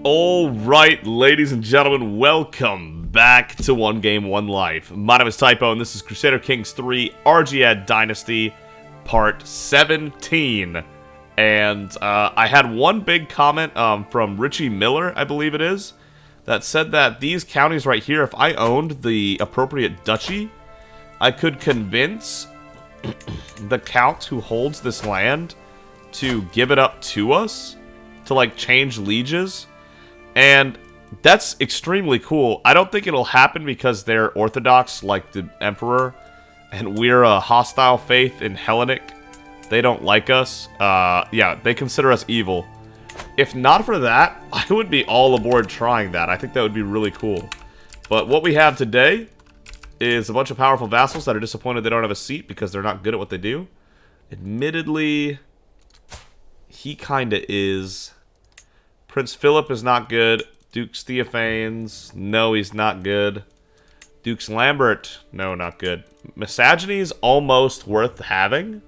Alright, ladies and gentlemen, welcome back to 1Game1Life. My name is Typo, and this is Crusader Kings 3 Argead Dynasty, Part 17. And I had one big comment from Richie Miller, I believe it is, that said that these counties right here, if I owned the appropriate duchy, I could convince the count who holds this land to give it up to us, to like change lieges. And that's extremely cool. I don't think it'll happen because they're Orthodox like the Emperor, and we're a hostile faith in Hellenic. They don't like us. Yeah, they consider us evil. If not for that, I would be all aboard trying that. I think that would be really cool. But what we have today is a bunch of powerful vassals that are disappointed they don't have a seat because they're not good at what they do. Admittedly, he kinda is. Prince Philip is not good. Duke Theophanes, no, he's not good. Dukes Lambert, no, not good. Misogyny's almost worth having.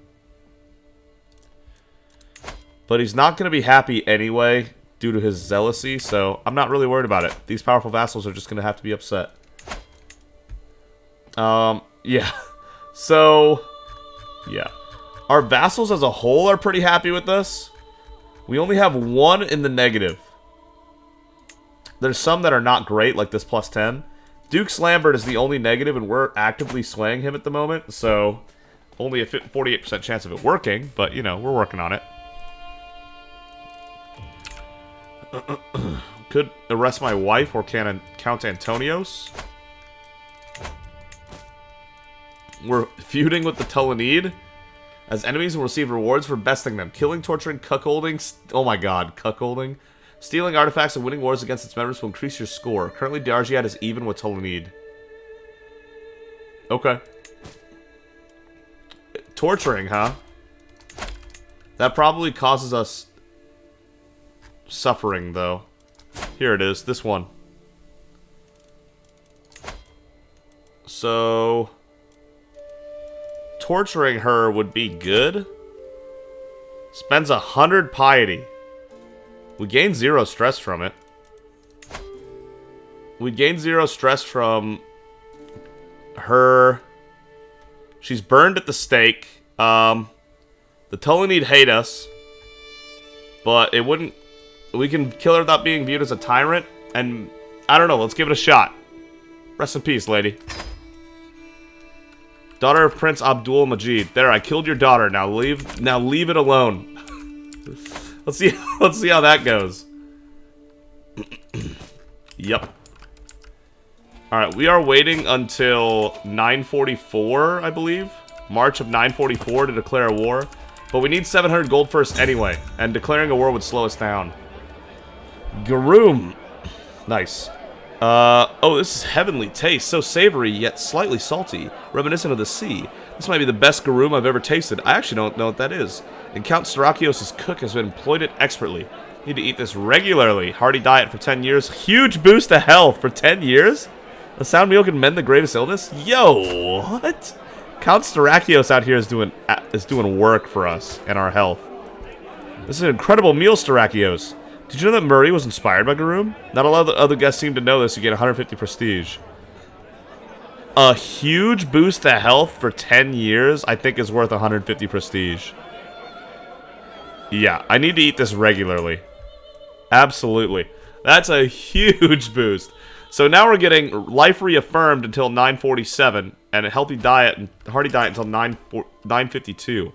But he's not going to be happy anyway due to his zealousy, so I'm not really worried about it. These powerful vassals are just going to have to be upset. Yeah. So, yeah. Our vassals as a whole are pretty happy with us. We only have one in the negative. There's some that are not great, like this plus 10. Duke's Lambert is the only negative, and we're actively swaying him at the moment, so only a 48% chance of it working, but, you know, we're working on it. Could arrest my wife or Count Antonios. We're feuding with the Tulunid. As enemies will receive rewards for besting them. Killing, torturing, cuckolding. Oh my god, cuckolding. Stealing artifacts and winning wars against its members will increase your score. Currently, Argead is even with Tulunid. Okay. Torturing, huh? That probably causes us suffering, though. Here it is, this one. So torturing her would be good. Spends 100 piety. We gain 0 stress from it. We gain 0 stress from her. She's burned at the stake. The Tulunid hate us, but it wouldn't. We can kill her without being viewed as a tyrant, and I don't know. Let's give it a shot. Rest in peace, lady. Daughter of Prince Abdul Majid. There, I killed your daughter. Now leave it alone. Let's see how that goes. Yep. Alright, we are waiting until 944, I believe. March of 944 to declare a war. But we need 700 gold first anyway, and declaring a war would slow us down. Garoom. Nice. Oh, this is heavenly taste. So savory, yet slightly salty. Reminiscent of the sea. This might be the best garoom I've ever tasted. I actually don't know what that is. And Count Sarakios' cook has been employed it expertly. Need to eat this regularly. Hearty diet for 10 years. Huge boost to health for 10 years? A sound meal can mend the gravest illness? Yo, what? Count Sarakios out here is doing work for us and our health. This is an incredible meal, Sarakios. Did you know that Murray was inspired by Garoom? Not a lot of the other guests seem to know this. You get 150 prestige. A huge boost to health for 10 years, I think, is worth 150 prestige. Yeah, I need to eat this regularly. Absolutely. That's a huge boost. So now we're getting life reaffirmed until 947, and a healthy diet and hearty diet until 952.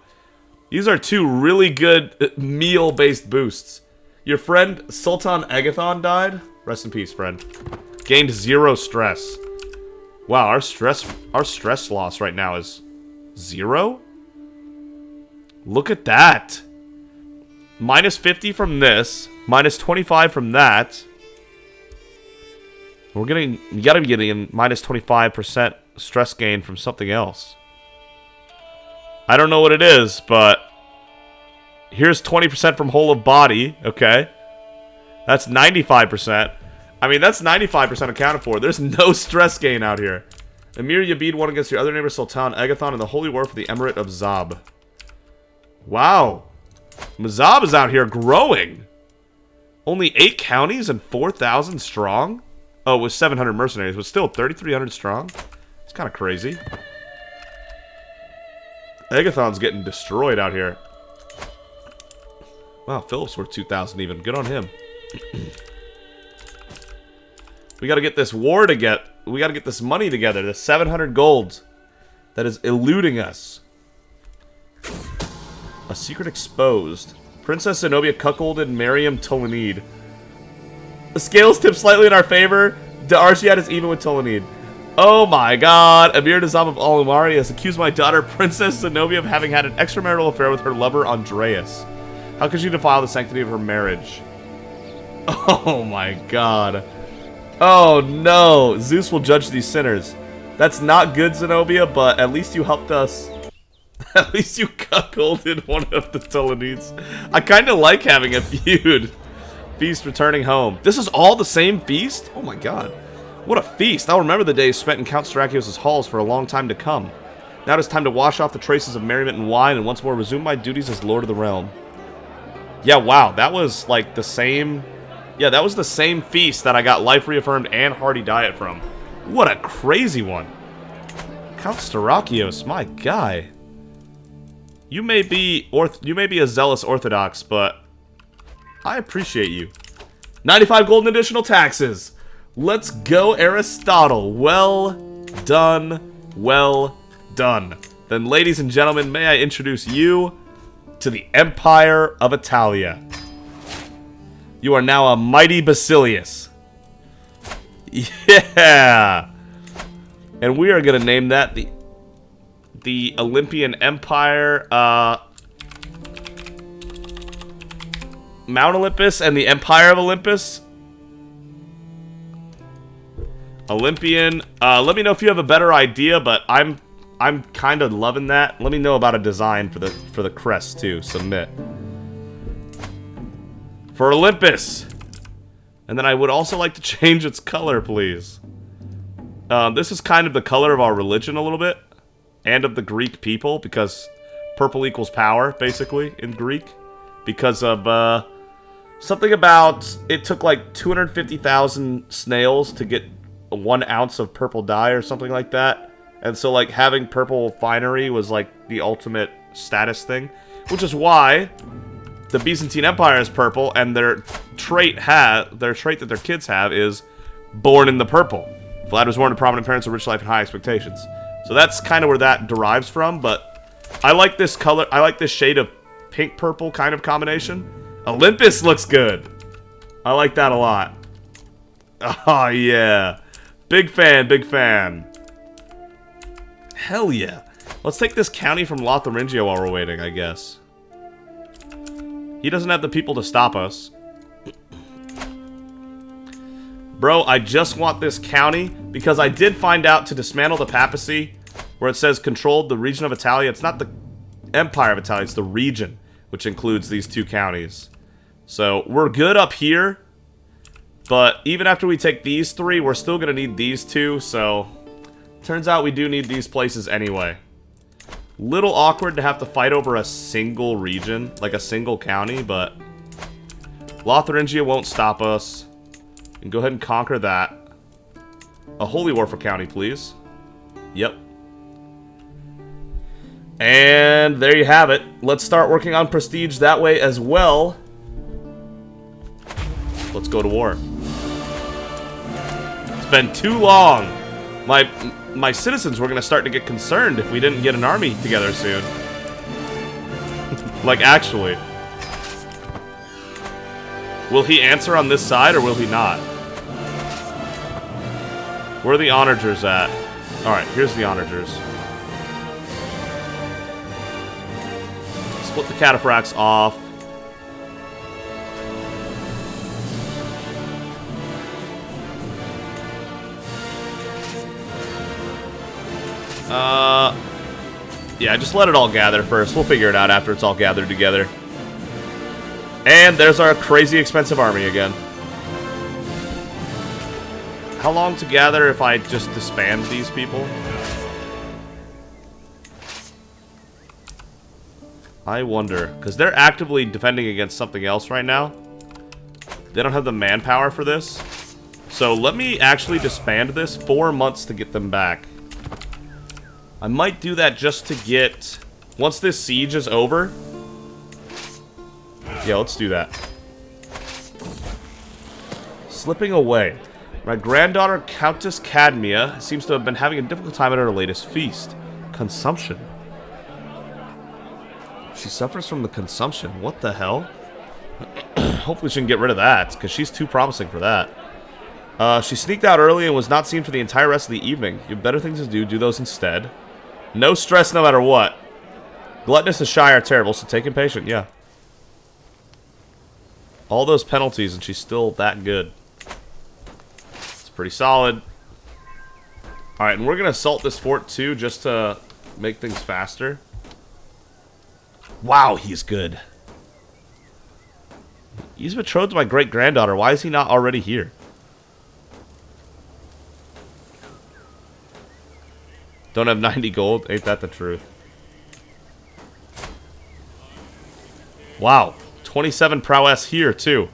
These are two really good meal-based boosts. Your friend Sultan Agathon died. Rest in peace, friend. Gained 0 stress. Wow, our stress loss right now is 0? Look at that. Minus 50 from this, minus 25 from that. You gotta be getting minus 25% stress gain from something else. I don't know what it is, but here's 20% from whole of body, okay? That's 95%. I mean, that's 95% accounted for. There's no stress gain out here. Emir Yabid won against your other neighbor Sultan Agathon in the Holy War for the Emirate of Zab. Wow. Mazab is out here growing. Only 8 counties and 4,000 strong? Oh, it was 700 mercenaries, but still 3,300 strong? It's kind of crazy. Agathon's getting destroyed out here. Wow, Philip's worth 2,000 even. Good on him. We gotta get this war to get... We gotta get this money together. The 700 gold that is eluding us. A secret exposed. Princess Zenobia cuckolded Miriam Tulunid. The scales tip slightly in our favor. Argead is even with Tulunid. Oh my god. Emir Nizam of Al-Umari has accused my daughter, Princess Zenobia, of having had an extramarital affair with her lover, Andreas. How could she defile the sanctity of her marriage? Oh my god. Oh no. Zeus will judge these sinners. That's not good, Zenobia, but at least you helped us. At least you cuckolded one of the Tulunids. I kind of like having a feud. Feast returning home. This is all the same feast? Oh my god. What a feast. I'll remember the days spent in Count Strachios' halls for a long time to come. Now it is time to wash off the traces of merriment and wine and once more resume my duties as Lord of the Realm. Yeah, wow. That was like the same... Yeah, that was the same feast that I got Life Reaffirmed and Hearty Diet from. What a crazy one. Count Strachios, my guy. You may be a zealous Orthodox, but I appreciate you. 95 gold in additional taxes. Let's go, Aristotle. Well done. Well done. Then, ladies and gentlemen, may I introduce you to the Empire of Italia. You are now a mighty Basilius. Yeah. And we are going to name that the Olympian Empire, Mount Olympus and the Empire of Olympus. Olympian. Let me know if you have a better idea, but I'm kind of loving that. Let me know about a design for the crest too. Submit. For Olympus. And then I would also like to change its color, please. This is kind of the color of our religion a little bit. And of the Greek people, because purple equals power, basically, in Greek. Because of, something about, it took like 250,000 snails to get 1 ounce of purple dye or something like that. And so, like, having purple finery was, like, the ultimate status thing. Which is why the Byzantine Empire is purple, and their trait that their kids have is born in the purple. Vlad was born to prominent parents with rich life and high expectations. So that's kind of where that derives from, but I like this color. I like this shade of pink-purple kind of combination. Olympus looks good. I like that a lot. Oh, yeah. Big fan, big fan. Hell yeah. Let's take this county from Lotharingia while we're waiting, I guess. He doesn't have the people to stop us. Bro, I just want this county because I did find out to dismantle the Papacy where it says controlled the region of Italia. It's not the Empire of Italia, it's the region, which includes these 2 counties. So we're good up here, but even after we take these 3, we're still going to need these 2, so turns out we do need these places anyway. Little awkward to have to fight over a single region, like a single county, but Lotharingia won't stop us. And go ahead and conquer that. A Holy War for county, please. Yep. And there you have it. Let's start working on prestige that way as well. Let's go to war. It's been too long. My citizens were going to start to get concerned if we didn't get an army together soon. Like, actually. Will he answer on this side, or will he not? Where are the onagers at? Alright, here's the onagers. Split the cataphracts off. Yeah, just let it all gather first. We'll figure it out after it's all gathered together. And there's our crazy expensive army again. How long to gather if I just disband these people? I wonder, because they're actively defending against something else right now. They don't have the manpower for this. So let me actually disband this. 4 months to get them back. I might do that just to get... Once this siege is over... Yeah, let's do that. Slipping away. My granddaughter, Countess Cadmia, seems to have been having a difficult time at her latest feast. Consumption. She suffers from the consumption. What the hell? Hopefully she can get rid of that, because she's too promising for that. She sneaked out early and was not seen for the entire rest of the evening. You have better things to do. Do those instead. No stress no matter what. Gluttonous and shy are terrible, so take impatient, yeah. All those penalties and she's still that good. It's pretty solid. Alright, and we're going to assault this fort too, just to make things faster. Wow, he's good. He's betrothed to my great-granddaughter. Why is he not already here? Don't have 90 gold? Ain't that the truth? Wow. 27 prowess here, too.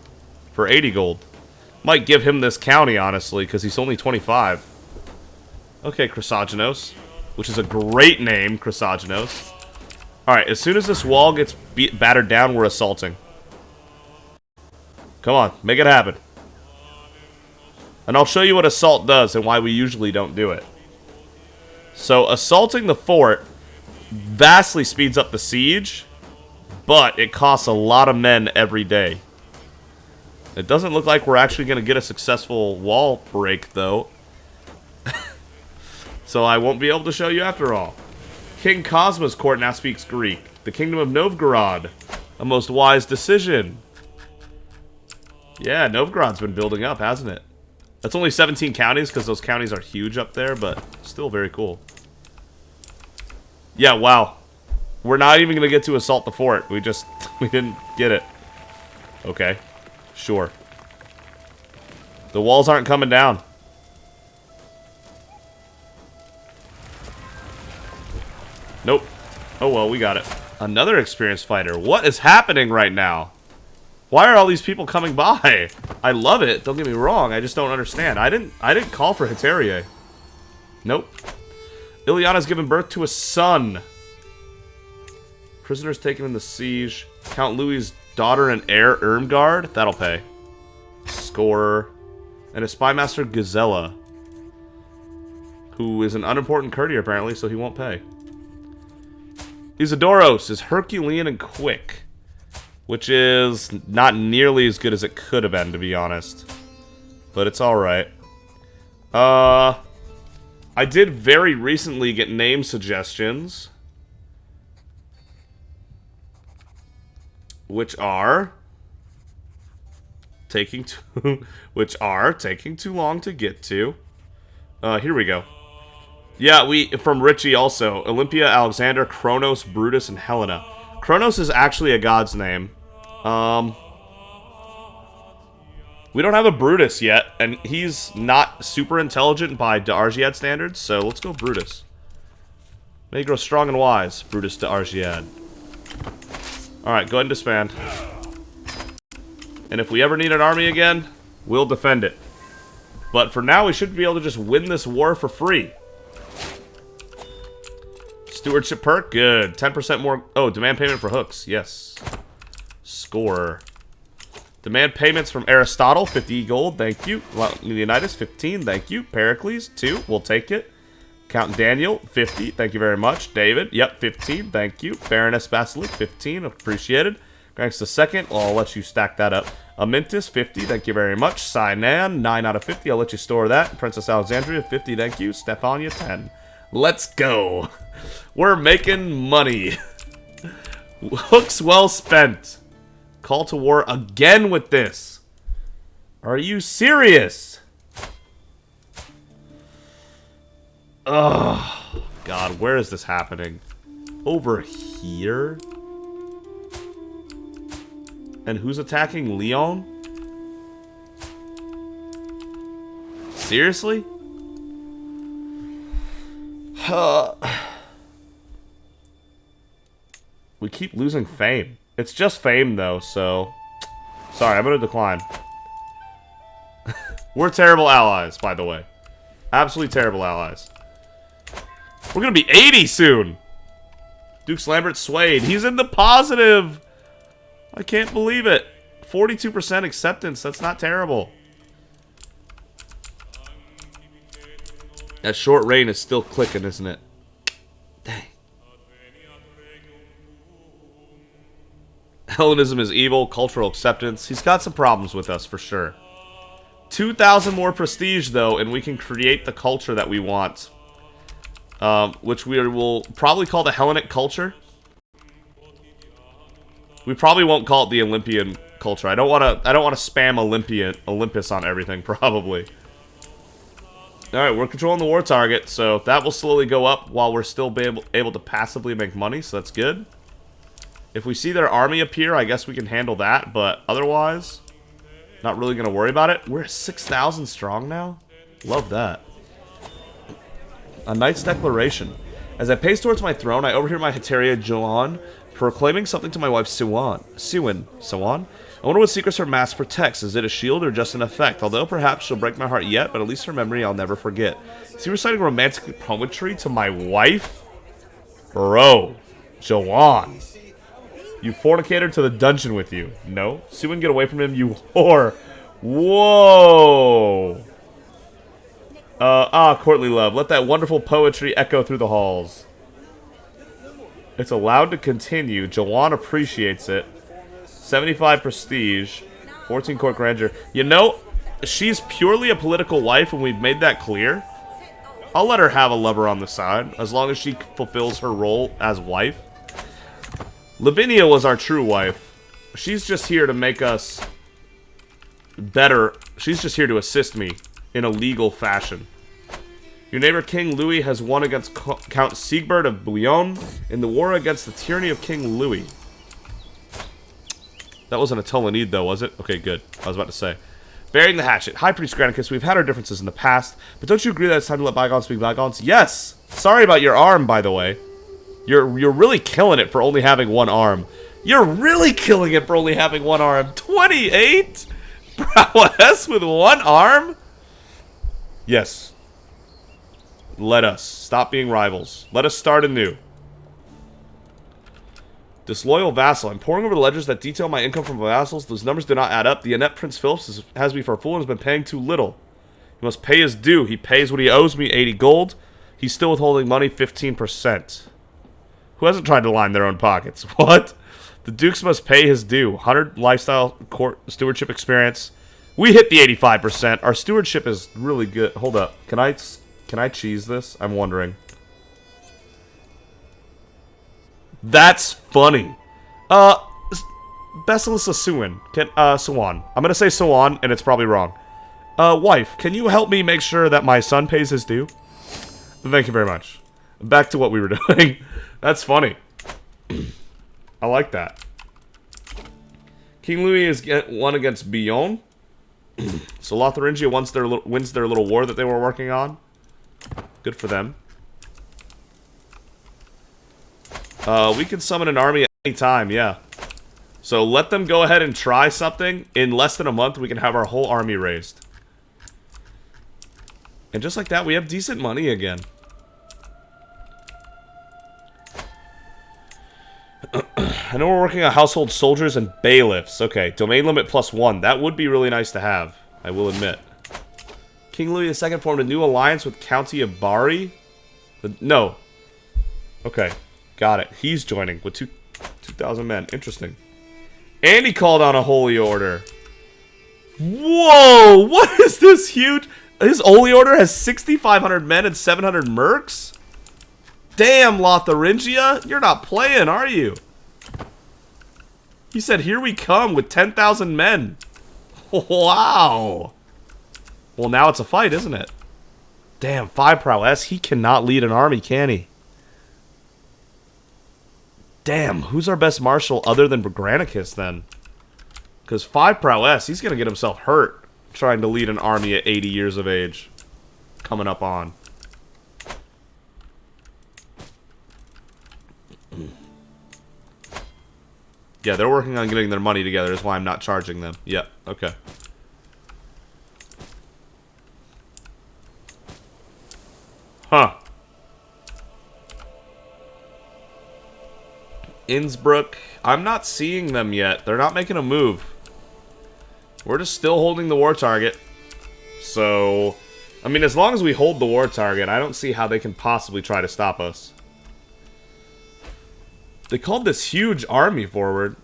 For 80 gold. Might give him this county, honestly, because he's only 25. Okay, Crusagenos. Which is a great name, Crusagenos. Alright, as soon as this wall gets battered down, we're assaulting. Come on, make it happen. And I'll show you what assault does and why we usually don't do it. So, assaulting the fort vastly speeds up the siege, but it costs a lot of men every day. It doesn't look like we're actually going to get a successful wall break, though. So I won't be able to show you after all. King Cosmo's court now speaks Greek. The Kingdom of Novgorod. A most wise decision. Yeah, Novgorod's been building up, hasn't it? That's only 17 counties, because those counties are huge up there, but still very cool. Yeah, wow. We're not even going to get to assault the fort. We didn't get it. Okay. Sure. The walls aren't coming down. Nope. Oh well, we got it. Another experienced fighter. What is happening right now? Why are all these people coming by? I love it. Don't get me wrong. I just don't understand. I didn't call for Heterie. Nope. Ilyana's given birth to a son. Prisoners taken in the siege. Count Louis's daughter and heir, Irmgard. That'll pay. Scorer. And a spymaster, Gazella. Who is an unimportant courtier, apparently, so he won't pay. Isidoros is Herculean and quick. Which is not nearly as good as it could have been, to be honest. But it's alright. I did very recently get name suggestions. Which are taking too long to get to. Here we go. Yeah, from Richie also. Olympia, Alexander, Kronos, Brutus, and Helena. Kronos is actually a god's name. We don't have a Brutus yet, and he's not super intelligent by Argead standards, so let's go Brutus. May he grow strong and wise, Brutus Argead. Alright, go ahead and disband. And if we ever need an army again, we'll defend it. But for now, we should be able to just win this war for free. Stewardship perk, good. 10% more. Oh, demand payment for hooks, yes. Score. Demand payments from Aristotle, 50 gold, thank you. Leonidas, 15, thank you. Pericles, 2, we'll take it. Count Daniel, 50, thank you very much. David, yep, 15, thank you. Baroness Basilic, 15, appreciated. Thanks the second, well, I'll let you stack that up. Amintus, 50, thank you very much. Sinan, 9 out of 50, I'll let you store that. Princess Alexandria, 50, thank you. Stephania, 10. Let's go. We're making money. Hooks well spent. Call to war again with this. Are you serious? Oh, God, where is this happening? Over here? And who's attacking Leon? Seriously? We keep losing fame. It's just fame, though, so... Sorry, I'm gonna decline. We're terrible allies, by the way. Absolutely terrible allies. We're gonna be 80 soon! Dukes Lambert swayed. He's in the positive! I can't believe it. 42% acceptance. That's not terrible. That short reign is still clicking, isn't it? Dang. Hellenism is evil. Cultural acceptance. He's got some problems with us, for sure. 2,000 more prestige, though, and we can create the culture that we want. Which we will probably call the Hellenic culture. We probably won't call it the Olympian culture. I don't want to spam Olympus on everything, probably. Alright, we're controlling the war target, so that will slowly go up while we're still able to passively make money, so that's good. If we see their army appear, I guess we can handle that, but otherwise, not really going to worry about it. We're 6,000 strong now? Love that. A knight's declaration. As I pace towards my throne, I overhear my Heteria Joan proclaiming something to my wife Siwan. I wonder what secrets her mask protects. Is it a shield or just an effect? Although perhaps she'll break my heart yet, but at least her memory I'll never forget. Is he reciting romantic poetry to my wife? Bro. Joan. You fornicator to the dungeon with you. No. Siwan, get away from him, you whore. Whoa. Courtly love. Let that wonderful poetry echo through the halls. It's allowed to continue. Joan appreciates it. 75 prestige. 14 court grandeur. You know, she's purely a political wife, and we've made that clear. I'll let her have a lover on the side, as long as she fulfills her role as wife. Lavinia was our true wife. She's just here to make us better. She's just here to assist me in a legal fashion. Your neighbor King Louis has won against Count Siegbert of Bouillon in the war against the tyranny of King Louis. That wasn't a Tulunid, though, was it? Okay, good. I was about to say. Bearing the hatchet. High Priest Granicus, we've had our differences in the past, but don't you agree that it's time to let bygones be bygones? Yes! Sorry about your arm, by the way. You're really killing it for only having one arm. You're really killing it for only having one arm. 28? Prowess with one arm? Yes. Let us. Stop being rivals. Let us start anew. Disloyal vassal. I'm poring over the ledgers that detail my income from vassals. Those numbers do not add up. The inept Prince Philips has me for a fool and has been paying too little. He must pay his due. He pays what he owes me, 80 gold. He's still withholding money, 15%. Who hasn't tried to line their own pockets? What? The dukes must pay his due. 100 lifestyle court stewardship experience. We hit the 85%. Our stewardship is really good. Hold up. Can I cheese this? I'm wondering. That's funny. Basilis Suwan. Suwan. I'm gonna say Suwan, and it's probably wrong. Wife, can you help me make sure that my son pays his due? Thank you very much. Back to what we were doing. That's funny. I like that. King Louis is won against Bouillon. So Lotharingia wins their little war that they were working on. Good for them. We can summon an army at any time, yeah. So let them go ahead and try something. In less than a month, we can have our whole army raised. And just like that, we have decent money again. I know we're working on household soldiers and bailiffs. Okay, domain limit +1. That would be really nice to have, I will admit. King Louis II formed a new alliance with County of Bari. No. Okay, got it. He's joining with 2,000 men. Interesting. And he called on a holy order. Whoa! What is this huge? His holy order has 6,500 men and 700 mercs? Damn, Lotharingia. You're not playing, are you? He said, here we come with 10,000 men. Wow. Well, now it's a fight, isn't it? Damn, 5 prowess. He cannot lead an army, can he? Damn, who's our best marshal other than Granicus, then? Because 5 prowess, he's going to get himself hurt trying to lead an army at 80 years of age. Coming up on. Yeah, they're working on getting their money together. That's why I'm not charging them. Yep, okay. Huh. Innsbruck. I'm not seeing them yet. They're not making a move. We're just still holding the war target. So, I mean, as long as we hold the war target, I don't see how they can possibly try to stop us. They called this huge army forward.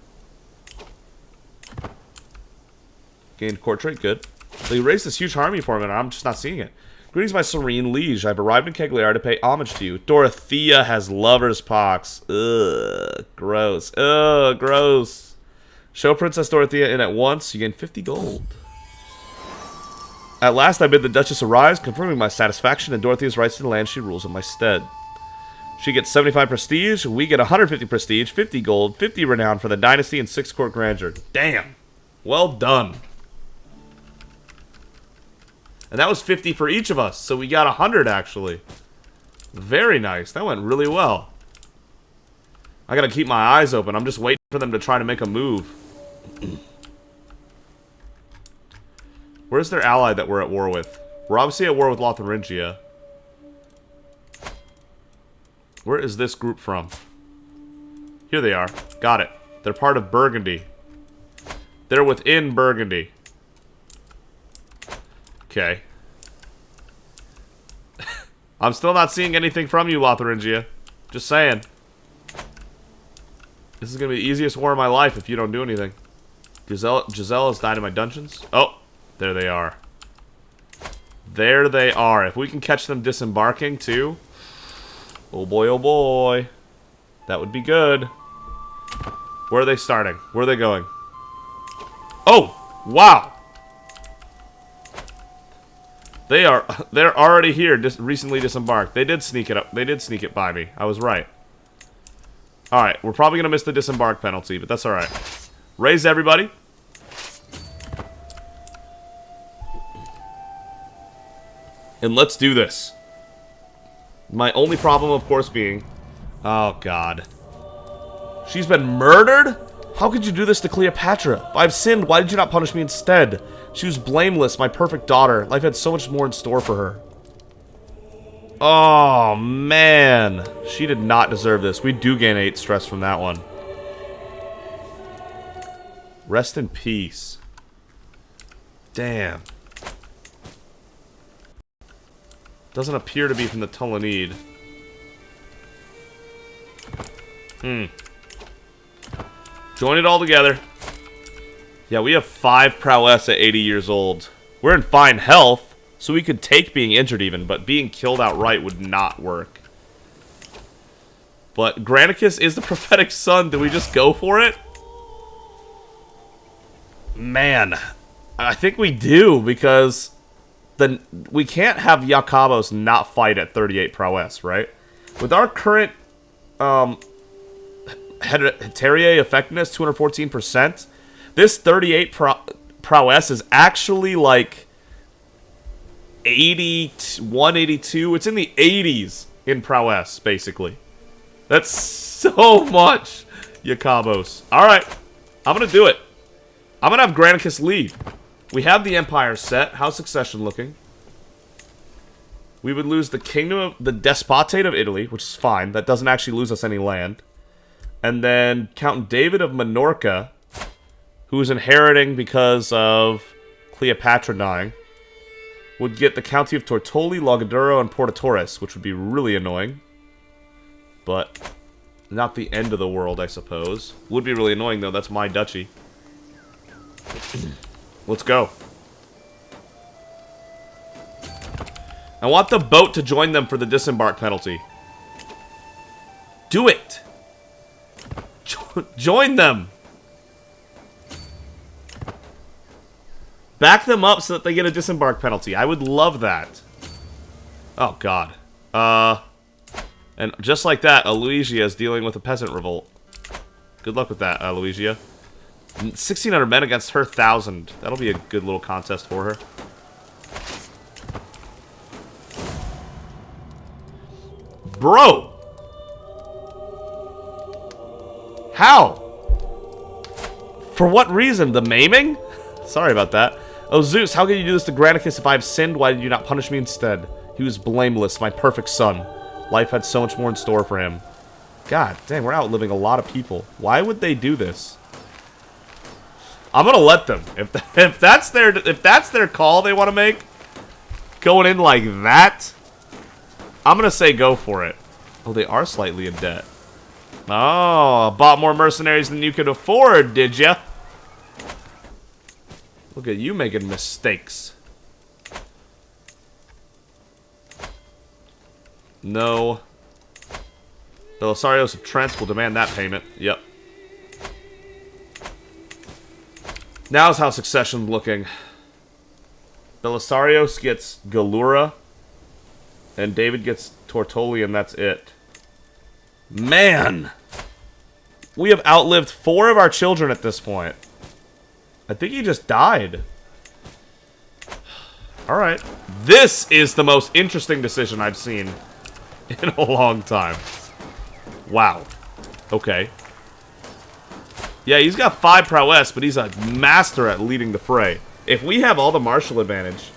Gained court trait, good. They raised this huge army for me, and I'm just not seeing it. Greetings, my serene liege. I've arrived in Cagliari to pay homage to you. Dorothea has lover's pox. Ugh, gross. Ugh, gross. Show Princess Dorothea in at once. You gain 50 gold. At last I bid the Duchess arise, confirming my satisfaction and Dorothea's rights to the land she rules in my stead. She gets 75 prestige, we get 150 prestige, 50 gold, 50 renown for the dynasty, and 6 court grandeur. Damn. Well done. And that was 50 for each of us, so we got 100 actually. Very nice. That went really well. I gotta keep my eyes open. I'm just waiting for them to try to make a move. Where's their ally that we're at war with? We're obviously at war with Lotharingia. Where is this group from? Here they are. Got it. They're part of Burgundy. They're within Burgundy. Okay. I'm still not seeing anything from you, Lotharingia. Just saying. This is going to be the easiest war of my life if you don't do anything. Giselle has died in my dungeons. Oh, there they are. There they are. If we can catch them disembarking, too. Oh, boy, oh, boy. That would be good. Where are they starting? Where are they going? Oh, wow. They're already here, recently disembarked. They did sneak it up. They did sneak it by me. I was right. Alright, we're probably going to miss the disembark penalty, but that's alright. Raise everybody. And let's do this. My only problem, of course, being... Oh, God. She's been murdered? How could you do this to Cleopatra? If I've sinned, why did you not punish me instead? She was blameless, my perfect daughter. Life had so much more in store for her. Oh, man. She did not deserve this. We do gain 8 stress from that one. Rest in peace. Damn. Doesn't appear to be from the Tulunid. Join it all together. Yeah, we have 5 prowess at 80 years old. We're in fine health, so we could take being injured even, but being killed outright would not work. But Granicus is the prophetic son. Do we just go for it? Man, I think we do, because then we can't have Jacobos not fight at 38 prowess, right? With our current Heterier effectiveness, 214%, this 38 prowess is actually like 80, 182. It's in the 80s in prowess, basically. That's so much, Jacobos. Alright, I'm going to do it. I'm going to have Granicus lead. We have the Empire set. How's succession looking? We would lose the Kingdom of the Despotate of Italy, which is fine. That doesn't actually lose us any land. And then Count David of Minorca, who is inheriting because of Cleopatra dying, would get the County of Tortoli, Logaduro, and Porta Torres, which would be really annoying. But not the end of the world, I suppose. Would be really annoying, though. That's my duchy. Let's go. I want the boat to join them for the disembark penalty. Do it! Join them! Back them up so that they get a disembark penalty. I would love that. Oh, God. And just like that, Aloysia is dealing with a peasant revolt. Good luck with that, Aloysia. 1,600 men against her 1,000. That'll be a good little contest for her. Bro! How? For what reason? The maiming? Sorry about that. Oh, Zeus, how can you do this to Granicus? If I have sinned, why did you not punish me instead? He was blameless, my perfect son. Life had so much more in store for him. God dang, we're outliving a lot of people. Why would they do this? I'm gonna let them. If that's their call they want to make, going in like that, I'm gonna say go for it. Oh, they are slightly in debt. Oh, bought more mercenaries than you could afford, did ya? Look at you making mistakes. No. Belisarius of Trent will demand that payment. Yep. Now's how succession's looking. Belisarius gets Galura, and David gets Tortoli, and that's it. Man! We have outlived 4 of our children at this point. I think he just died. Alright. This is the most interesting decision I've seen in a long time. Wow. Okay. Yeah, he's got 5 prowess, but he's a master at leading the fray. If we have all the martial advantage,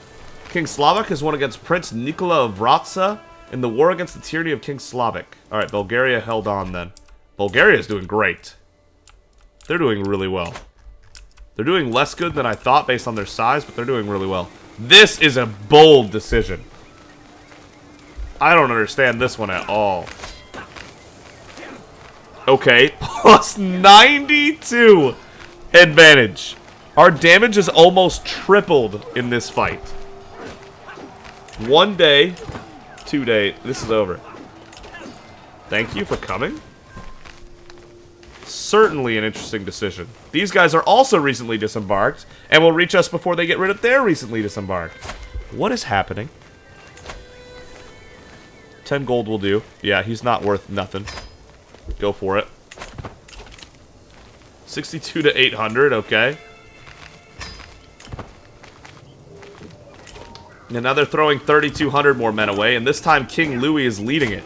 King Slavik has won against Prince Nikola of Vratsa in the war against the tyranny of King Slavik. Alright, Bulgaria held on then. Bulgaria is doing great. They're doing really well. They're doing less good than I thought based on their size, but they're doing really well. This is a bold decision. I don't understand this one at all. Okay, plus 92 advantage. Our damage is almost tripled in this fight. 1 day, 2 day, this is over. Thank you for coming. Certainly an interesting decision. These guys are also recently disembarked, and will reach us before they get rid of their recently disembarked. What is happening? 10 gold will do. Yeah, he's not worth nothing. Go for it. 62 to 800, okay. And now they're throwing 3,200 more men away, and this time King Louis is leading it.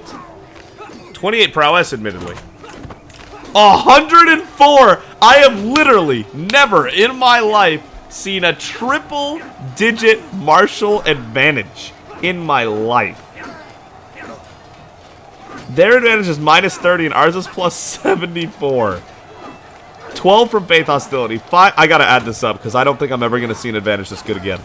28 prowess, admittedly. 104! I have literally never in my life seen a triple-digit martial advantage in my life. Their advantage is minus 30 and ours is plus 74. 12 from Faith Hostility. 5. I gotta add this up because I don't think I'm ever gonna see an advantage this good again.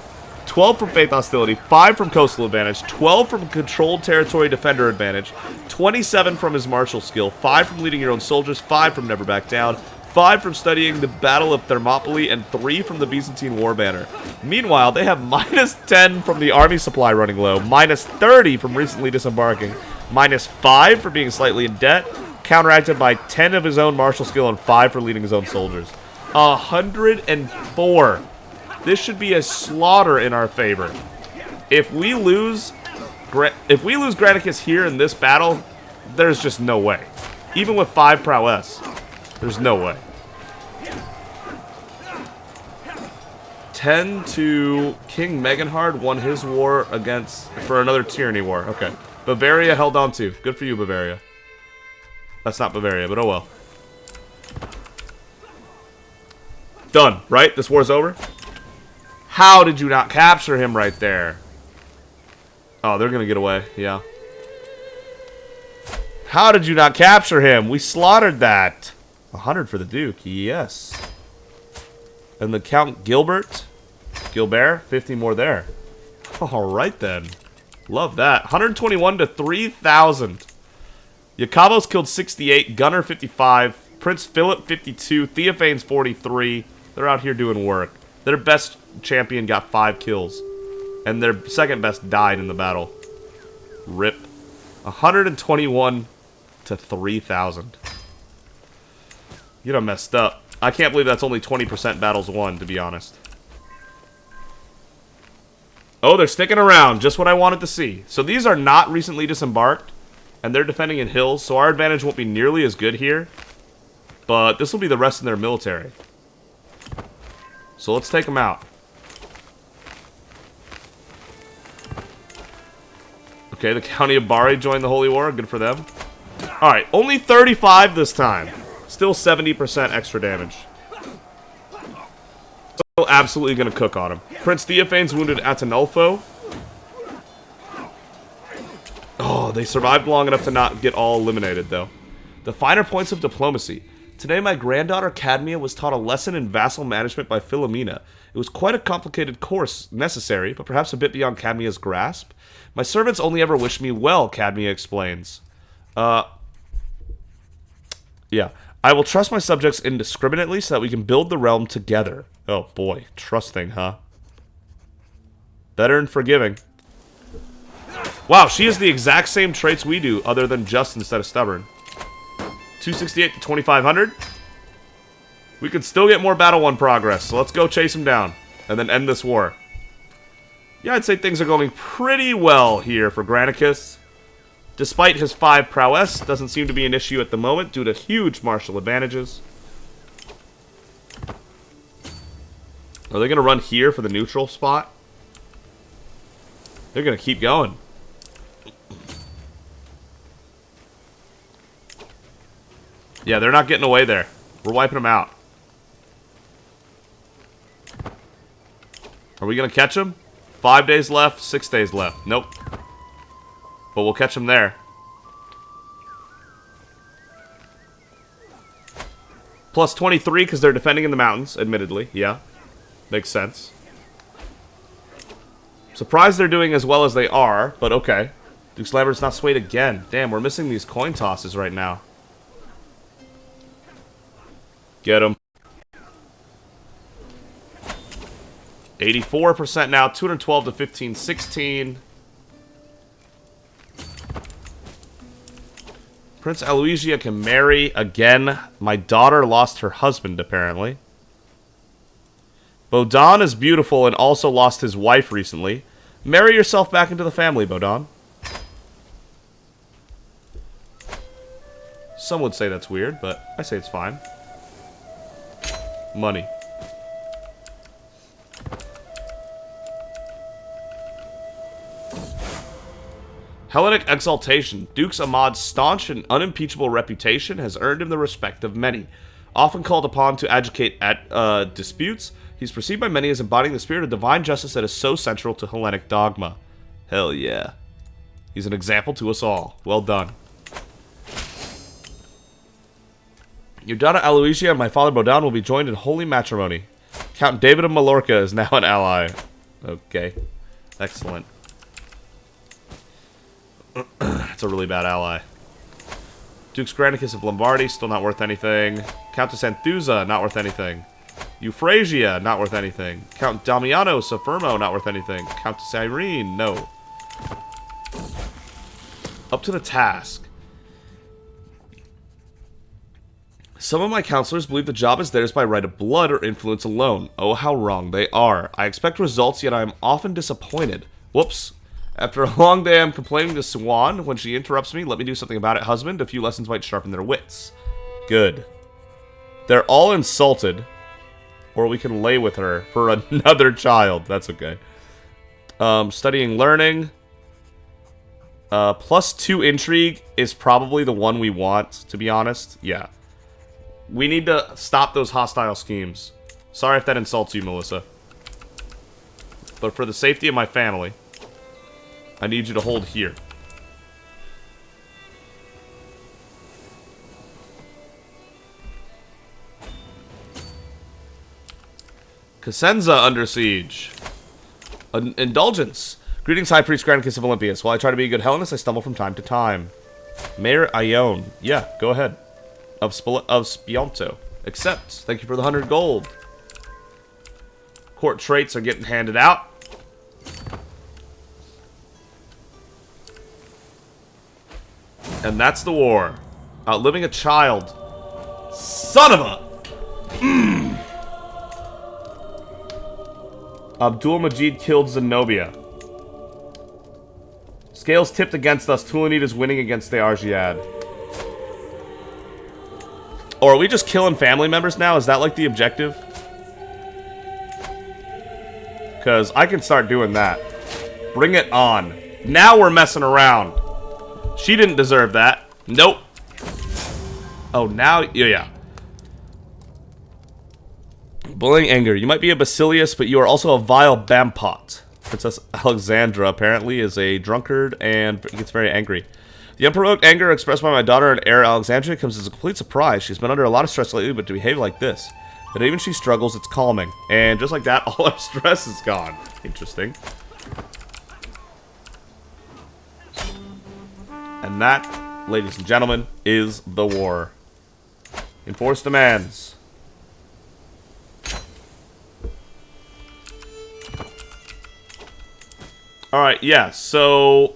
12 from Faith Hostility, 5 from Coastal Advantage, 12 from Controlled Territory Defender Advantage, 27 from his martial skill, 5 from Leading Your Own Soldiers, 5 from Never Back Down, 5 from Studying the Battle of Thermopylae, and 3 from the Byzantine War Banner. Meanwhile, they have minus 10 from the army supply running low, minus 30 from recently disembarking, minus 5 for being slightly in debt, counteracted by 10 of his own martial skill and 5 for leading his own soldiers. 104. This should be a slaughter in our favor. If we lose Granicus here in this battle, there's just no way. Even with 5 prowess, there's no way. 10 to King Meganhard won his war for another tyranny war. Okay. Bavaria held on too. Good for you, Bavaria. That's not Bavaria, but oh well. Done, right? This war's over? How did you not capture him right there? Oh, they're gonna get away. Yeah. How did you not capture him? We slaughtered that. 100 for the Duke. Yes. And the Count Gilbert. 50 more there. Alright then. Love that. 121 to 3,000. Yakavos killed 68. Gunner 55. Prince Philip 52. Theophanes 43. They're out here doing work. Their best champion got 5 kills. And their second best died in the battle. RIP. 121 to 3,000. You done messed up. I can't believe that's only 20% battles won, to be honest. Oh, they're sticking around. Just what I wanted to see. So these are not recently disembarked. And they're defending in hills. So our advantage won't be nearly as good here. But this will be the rest of their military. So let's take them out. Okay, the County of Bari joined the Holy War. Good for them. Alright, only 35 this time. Still 70% extra damage. absolutely going to cook on him. Prince Theophane's wounded Atenulfo. Oh, they survived long enough to not get all eliminated, though. The finer points of diplomacy. Today, my granddaughter Cadmia was taught a lesson in vassal management by Philomena. It was quite a complicated course, necessary, but perhaps a bit beyond Cadmia's grasp. My servants only ever wish me well, Cadmia explains. Yeah. I will trust my subjects indiscriminately so that we can build the realm together. Oh, boy. Trusting, huh? Better and forgiving. Wow, she has the exact same traits we do, other than just instead of stubborn. 268 to 2,500. We can still get more Battle 1 progress, so let's go chase him down. And then end this war. Yeah, I'd say things are going pretty well here for Granicus. Despite his 5 prowess, doesn't seem to be an issue at the moment due to huge martial advantages. Are they going to run here for the neutral spot? They're going to keep going. Yeah, they're not getting away there. We're wiping them out. Are we going to catch them? 5 days left, 6 days left. Nope. But we'll catch them there. Plus 23 because they're defending in the mountains, admittedly. Yeah. Makes sense. Surprised they're doing as well as they are, but okay. Duke's Lambert's not swayed again. Damn, we're missing these coin tosses right now. Get him. 84% now, 212 to 1516. Prince Aloysia can marry again. My daughter lost her husband, apparently. Bodan is beautiful and also lost his wife recently. Marry yourself back into the family, Bodan. Some would say that's weird, but I say it's fine. Money. Hellenic exaltation. Dukes Ahmad's staunch and unimpeachable reputation has earned him the respect of many. Often called upon to adjudicate at disputes, he's perceived by many as embodying the spirit of divine justice that is so central to Hellenic dogma. Hell yeah. He's an example to us all. Well done. Your daughter Aloysia and my father Bodan will be joined in holy matrimony. Count David of Mallorca is now an ally. Okay. Excellent. That's a really bad ally. Dukes Granicus of Lombardy, still not worth anything. Countess Anthusa, not worth anything. Euphrasia, not worth anything. Count Damianos of Fermo, not worth anything. Countess Irene, no. Up to the task. Some of my counselors believe the job is theirs by right of blood or influence alone. Oh, how wrong they are. I expect results, yet I am often disappointed. Whoops. After a long day, I'm complaining to Swan. When she interrupts me, let me do something about it, husband. A few lessons might sharpen their wits. Good. They're all insulted. Or we can lay with her for another child. That's okay. Studying learning. +2 intrigue is probably the one we want, to be honest. Yeah. We need to stop those hostile schemes. Sorry if that insults you, Melissa. But for the safety of my family, I need you to hold here. Cosenza under siege. An indulgence. Greetings, High Priest Granicus of Olympias. While I try to be a good Hellenist, I stumble from time to time. Mayor Ione. Yeah, go ahead. Of Spionto. Accept. Thank you for the 100 gold. Court traits are getting handed out. And that's the war. Outliving a child. Son of a... Abdul Majid killed Zenobia. Scales tipped against us. Tulunid is winning against the Argead. Or are we just killing family members now? Is that like the objective? Because I can start doing that. Bring it on. Now we're messing around. She didn't deserve that. Nope. Oh, now... Yeah. Bullying anger. You might be a Basilius, but you are also a vile Bampot. Princess Alexandra apparently is a drunkard and gets very angry. The unprovoked anger expressed by my daughter and heir Alexandria comes as a complete surprise. She's been under a lot of stress lately, but to behave like this. But even she struggles, it's calming. And just like that, all our stress is gone. Interesting. And that, ladies and gentlemen, is the war. Enforce demands. Alright, yeah, so...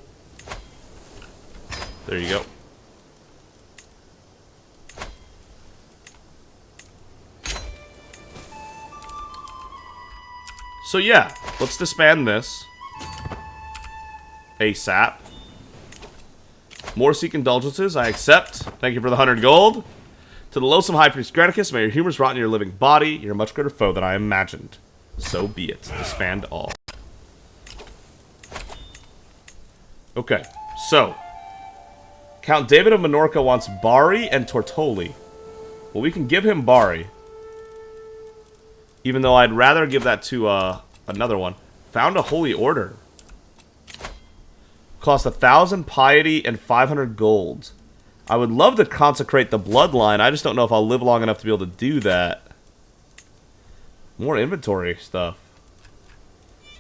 There you go. So yeah, let's disband this. ASAP. More seek indulgences, I accept. Thank you for the 100 gold. To the loathsome High Priest Granicus, may your humors rot in your living body. You're a much greater foe than I imagined. So be it. Disband all. Okay, so Count David of Minorca wants Bari and Tortoli. Well, we can give him Bari. Even though I'd rather give that to another one. Found a Holy Order. Cost 1,000 piety and 500 gold. I would love to consecrate the bloodline. I just don't know if I'll live long enough to be able to do that. More inventory stuff.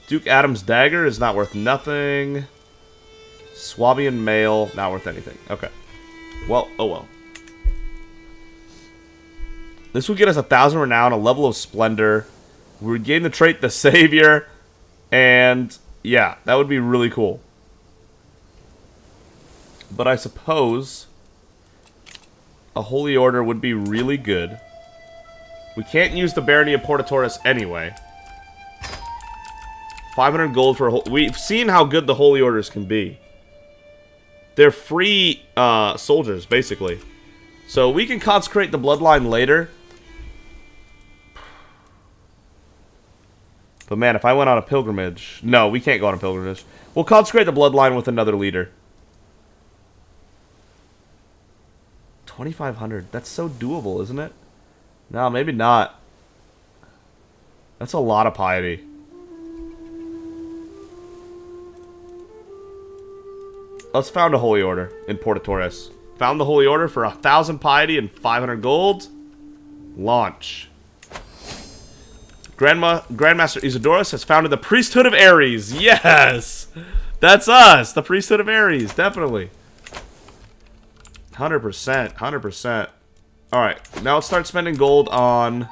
Duke Adam's Dagger is not worth nothing. Swabian Mail, not worth anything. Okay. Well, oh well. This would get us 1,000 renown, a level of splendor. We would gain the trait the Savior. And yeah, that would be really cool. But I suppose a Holy Order would be really good. We can't use the Barony of Portatoris anyway. 500 gold for a we've seen how good the Holy Orders can be. They're free soldiers, basically. So we can consecrate the bloodline later. But man, if I went on a pilgrimage... No, we can't go on a pilgrimage. We'll consecrate the bloodline with another leader. 2,500. That's so doable, isn't it? No, maybe not. That's a lot of piety. Let's found a Holy Order in Portatoris. Found the Holy Order for 1,000 piety and 500 gold. Launch. Grandmaster Isidorus has founded the Priesthood of Ares. Yes! That's us! The Priesthood of Ares, definitely. 100%. 100%. Alright, now let's start spending gold on...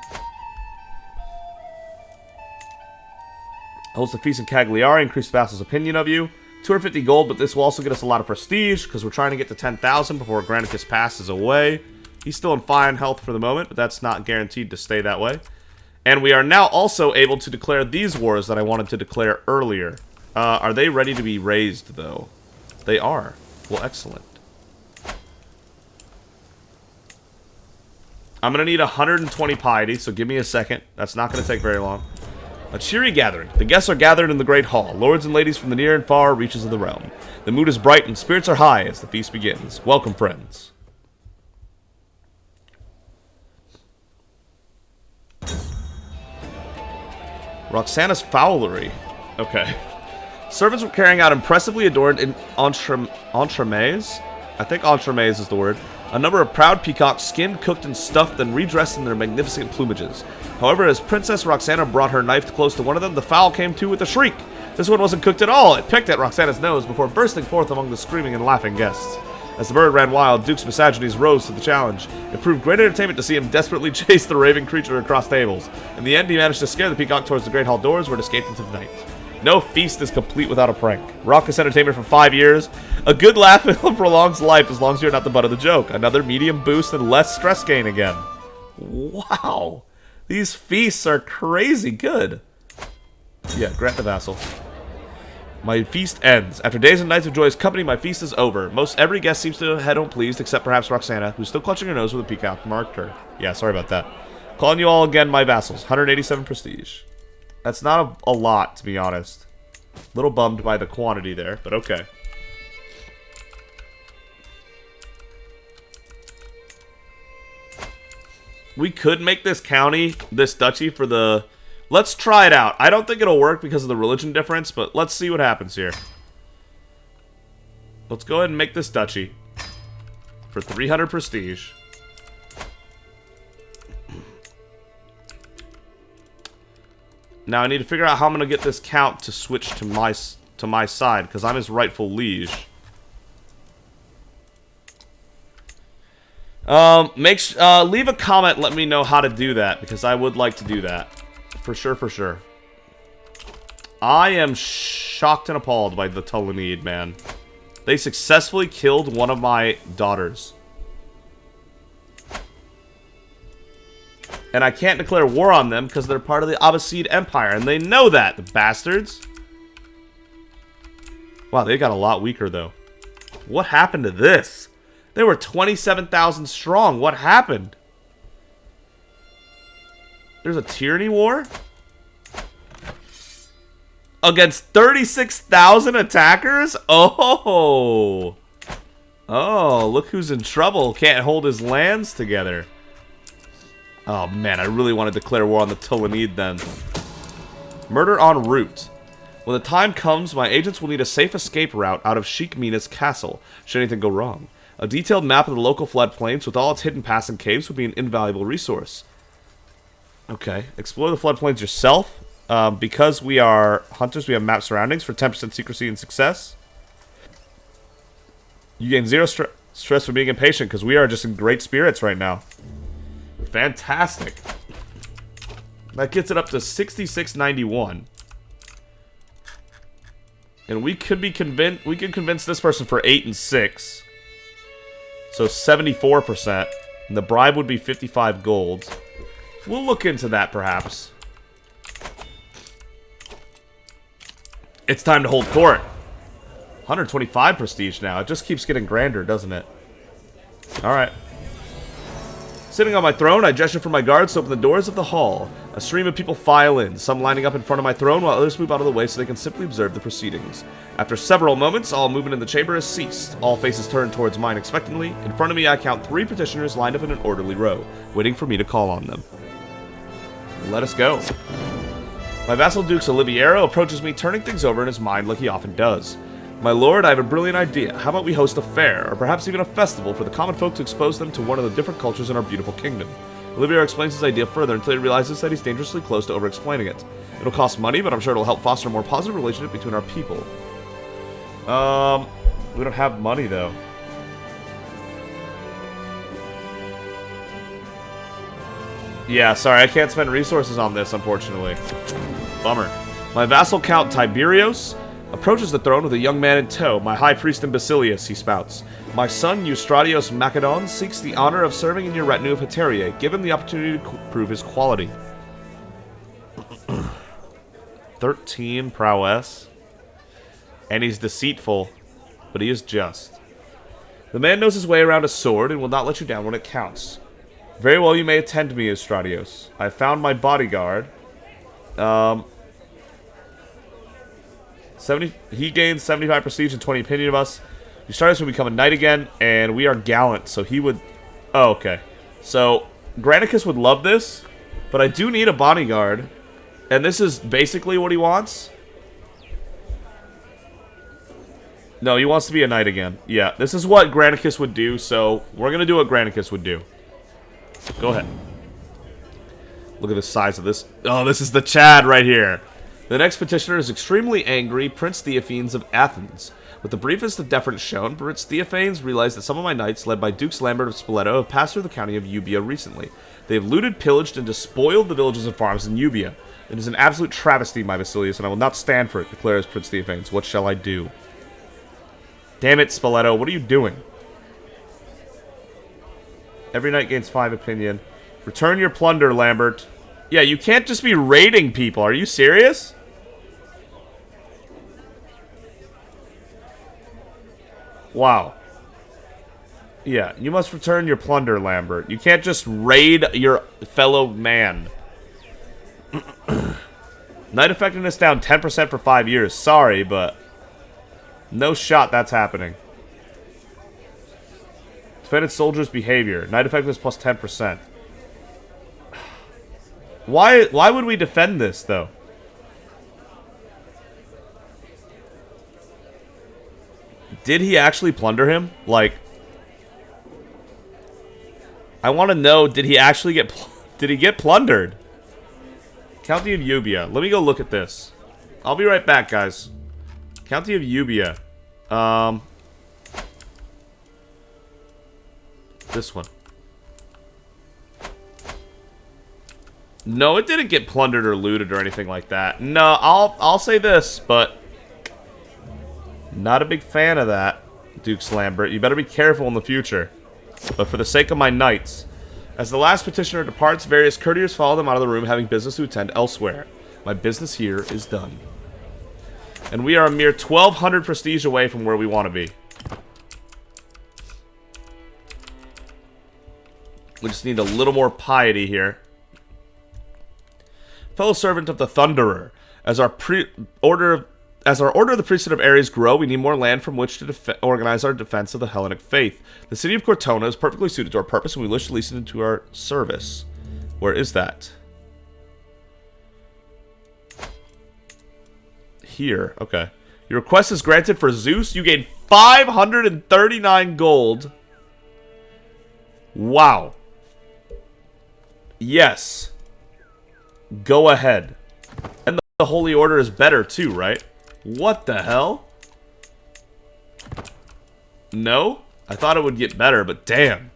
Holds the Feast in Cagliari, increase the vassal's opinion of you. 250 gold, but this will also get us a lot of prestige, because we're trying to get to 10,000 before Granicus passes away. He's still in fine health for the moment, but that's not guaranteed to stay that way. And we are now also able to declare these wars that I wanted to declare earlier. Are they ready to be raised, though? They are. Well, excellent. I'm going to need 120 piety, so give me a second. That's not going to take very long. A cheery gathering. The guests are gathered in the great hall. Lords and ladies from the near and far reaches of the realm. The mood is bright and spirits are high as the feast begins. Welcome, friends. Roxana's Fowlery. Okay. Servants were carrying out impressively adorned in entremets. I think entremets is the word. A number of proud peacocks, skinned, cooked, and stuffed, then redressed in their magnificent plumages. However, as Princess Roxana brought her knife close to one of them, the fowl came to with a shriek. This one wasn't cooked at all. It picked at Roxana's nose before bursting forth among the screaming and laughing guests. As the bird ran wild, Duke's misogynies rose to the challenge. It proved great entertainment to see him desperately chase the raving creature across tables. In the end, he managed to scare the peacock towards the great hall doors, where it escaped into the night. No feast is complete without a prank. Raucous entertainment for 5 years. A good laugh prolongs life as long as you're not the butt of the joke. Another medium boost and less stress gain again. Wow. These feasts are crazy good. Yeah, grant the vassal. My feast ends. After days and nights of joyous company, my feast is over. Most every guest seems to head home pleased, except perhaps Roxana, who's still clutching her nose with a peacock marked her. Yeah, sorry about that. Calling you all again, my vassals. 187 prestige. That's not a lot, to be honest. A little bummed by the quantity there, but okay. We could make this county, this duchy for the... Let's try it out. I don't think it'll work because of the religion difference, but let's see what happens here. Let's go ahead and make this duchy for 300 prestige. Now I need to figure out how I'm going to get this count to switch to my side, because I'm his rightful liege. Leave a comment, let me know how to do that, because I would like to do that. For sure, for sure. I am shocked and appalled by the Tulunid, man. They successfully killed one of my daughters. And I can't declare war on them because they're part of the Papacy Empire, and they know that, the bastards. Wow, they got a lot weaker, though. What happened to this? They were 27,000 strong. What happened? There's a tyranny war? Against 36,000 attackers? Oh! Oh, look who's in trouble. Can't hold his lands together. Oh, man, I really want to declare war on the Tulunid, then. Murder en route. When the time comes, my agents will need a safe escape route out of Sheikh Mina's castle, should anything go wrong. A detailed map of the local floodplains with all its hidden paths and caves would be an invaluable resource. Okay, explore the floodplains yourself. Because we are hunters, we have map surroundings for 10% secrecy and success. You gain 0 stress for being impatient, because we are just in great spirits right now. Fantastic. That gets it up to 6691. And we could be convinced, we could convince this person for 8 and 6. So 74%. And the bribe would be 55 gold. We'll look into that perhaps. It's time to hold court. 125 prestige now. It just keeps getting grander, doesn't it? Alright. Sitting on my throne, I gesture for my guards to open the doors of the hall. A stream of people file in, some lining up in front of my throne while others move out of the way so they can simply observe the proceedings. After several moments, all movement in the chamber has ceased. All faces turn towards mine expectantly. In front of me, I count 3 petitioners lined up in an orderly row, waiting for me to call on them. Let us go. My vassal Duke's Oliviero approaches me, turning things over in his mind like he often does. My lord, I have a brilliant idea. How about we host a fair, or perhaps even a festival for the common folk to expose them to one of the different cultures in our beautiful kingdom? Oliviero explains his idea further until he realizes that he's dangerously close to over-explaining it. It'll cost money, but I'm sure it'll help foster a more positive relationship between our people. We don't have money, though. Yeah, sorry, I can't spend resources on this, unfortunately. Bummer. My vassal Count Tiberios approaches the throne with a young man in tow, my high priest in Basilius, he spouts. My son, Eustradios Macedon, seeks the honor of serving in your retinue of Heteria. Give him the opportunity to prove his quality. 13 prowess. And he's deceitful, but he is just. The man knows his way around a sword and will not let you down when it counts. Very well, you may attend me, Eustradios. I found my bodyguard. He gains 75 prestige and 20 opinion of us. Eustradios will become a knight again, and we are gallant, so he would... Oh, okay. So, Granicus would love this, but I do need a bodyguard, and this is basically what he wants. No, he wants to be a knight again. Yeah, this is what Granicus would do, so we're going to do what Granicus would do. Go ahead. Look at the size of this. Oh, this is the Chad right here. The next petitioner is extremely angry, Prince Theophanes of Athens. With the briefest of deference shown, Prince Theophanes realized that some of my knights, led by Dukes Lambert of Spoleto, have passed through the county of Euboea recently. They have looted, pillaged, and despoiled the villages and farms in Euboea. It is an absolute travesty, my Basilius, and I will not stand for it, declares Prince Theophanes. What shall I do? Damn it, Spoleto, what are you doing? Every knight gains 5 opinion. Return your plunder, Lambert. Yeah, you can't just be raiding people. Are you serious? Wow. Yeah, you must return your plunder, Lambert. You can't just raid your fellow man. Knight effectiveness down 10% for 5 years. Sorry, but no shot that's happening. Defended soldiers' behavior. Knight effectiveness plus 10%. Why would we defend this, though? Did he actually plunder him? Like, I want to know, did he actually get plundered? County of Ubia. Let me go look at this. I'll be right back, guys. County of Ubia. This one. No, it didn't get plundered or looted or anything like that. No, I'll say this, but not a big fan of that, Dukes Lambert. You better be careful in the future. But for the sake of my knights, as the last petitioner departs, various courtiers follow them out of the room, having business to attend elsewhere. My business here is done. And we are a mere 1,200 prestige away from where we want to be. We just need a little more piety here. Fellow servant of the Thunderer, as our order of the priesthood of Ares grow, we need more land from which to organize our defense of the Hellenic faith. The city of Cortona is perfectly suited to our purpose, and we wish to lease it into our service. Where is that? Here. Okay. Your request is granted for Zeus. You gain 539 gold. Wow. Yes. Go ahead. And the Holy Order is better too, right? What the hell? No? I thought it would get better, but damn.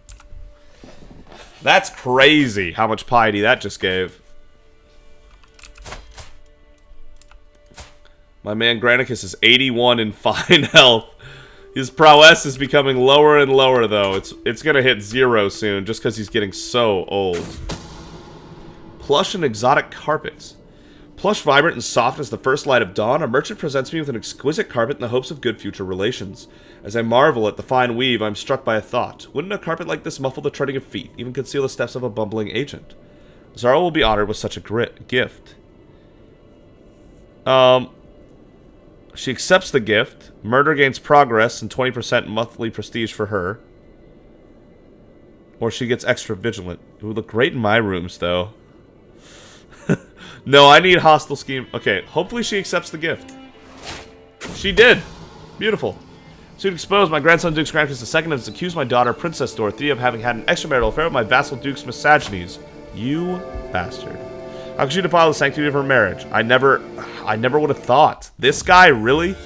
That's crazy how much piety that just gave. My man Granicus is 81 in fine health. His prowess is becoming lower and lower, though. It's gonna hit 0 soon, just because he's getting so old. Plush and exotic carpets. Plush, vibrant, and soft as the first light of dawn, a merchant presents me with an exquisite carpet in the hopes of good future relations. As I marvel at the fine weave, I'm struck by a thought. Wouldn't a carpet like this muffle the treading of feet, even conceal the steps of a bumbling agent? Zara will be honored with such a gift. She accepts the gift. Murder gains progress and 20% monthly prestige for her. Or she gets extra vigilant. It would look great in my rooms, though. No, I need hostile scheme. Okay, hopefully she accepts the gift. She did. Beautiful. Soon exposed, my grandson Dukes Granicus II has accused my daughter Princess Dorothea of having had an extramarital affair with my vassal Dukes Misogynes. You bastard. How could you defile the sanctity of her marriage? I never would have thought. This guy, really?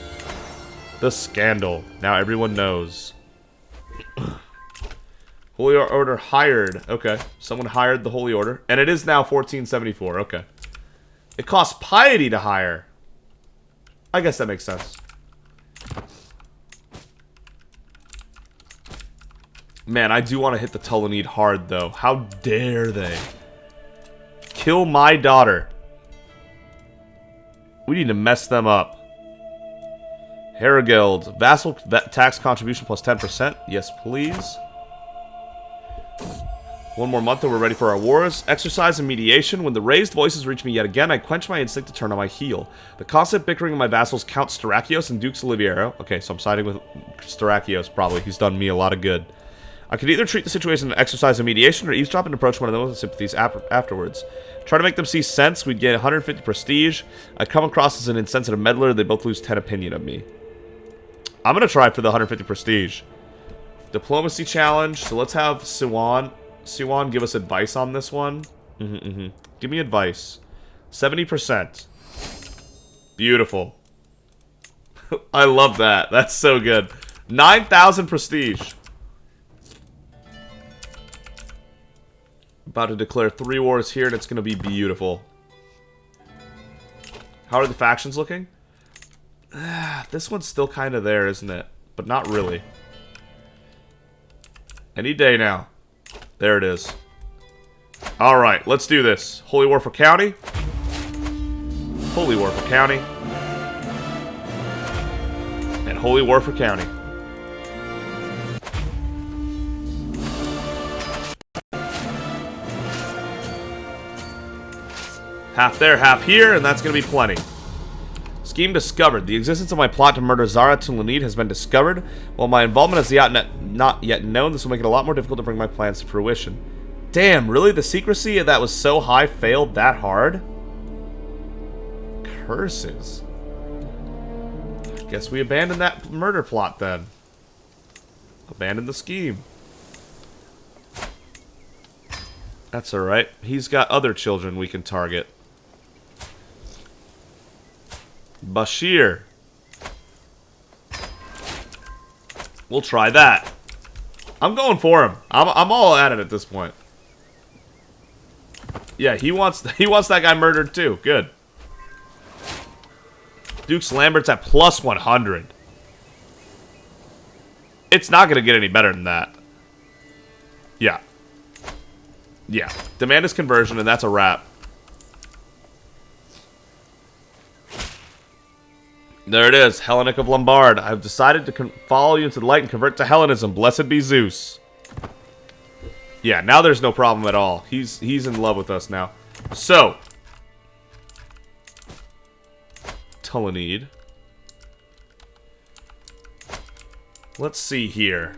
The scandal. Now everyone knows. Holy Order hired. Okay, someone hired the Holy Order. And it is now 1474. Okay. It costs piety to hire. I guess that makes sense. Man, I do want to hit the Tulunid hard, though. How dare they? Kill my daughter. We need to mess them up. Argead. Vassal tax contribution plus 10%. Yes, please. One more month and we're ready for our wars. Exercise and mediation. When the raised voices reach me yet again, I quench my instinct to turn on my heel. The constant bickering of my vassals Count Starakios and Dukes Oliviero. Okay, so I'm siding with Starakios, probably. He's done me a lot of good. I could either treat the situation as an exercise of mediation or eavesdrop and approach one of them with sympathies afterwards. Try to make them see sense. We'd get 150 prestige. I'd come across as an insensitive meddler. They both lose 10 opinion of me. I'm going to try for the 150 prestige. Diplomacy challenge. So let's have Siwan. Siwan, give us advice on this one. Give me advice. 70%. Beautiful. I love that. That's so good. 9,000 prestige. About to declare 3 wars here, and it's going to be beautiful. How are the factions looking? This one's still kind of there, isn't it? But not really. Any day now. There it is. Alright, let's do this. Holy War for County. Holy War for County. And Holy War for County. Half there, half here, and that's going to be plenty. Scheme discovered. The existence of my plot to murder Zara Tulunid has been discovered. While my involvement is not yet known, this will make it a lot more difficult to bring my plans to fruition. Damn, really? The secrecy that was so high failed that hard? Curses. Guess we abandoned that murder plot then. Abandoned the scheme. That's alright. He's got other children we can target. Bashir. We'll try that. I'm going for him. I'm all at it at this point. Yeah, he wants that guy murdered too. Good. Dukes Lambert's at plus 100. It's not going to get any better than that. Yeah. Yeah. Demand is conversion, and that's a wrap. There it is. Hellenic of Lombard. I've decided to follow you into the light and convert to Hellenism. Blessed be Zeus. Yeah, now there's no problem at all. He's in love with us now. So. Tulunid. Let's see here.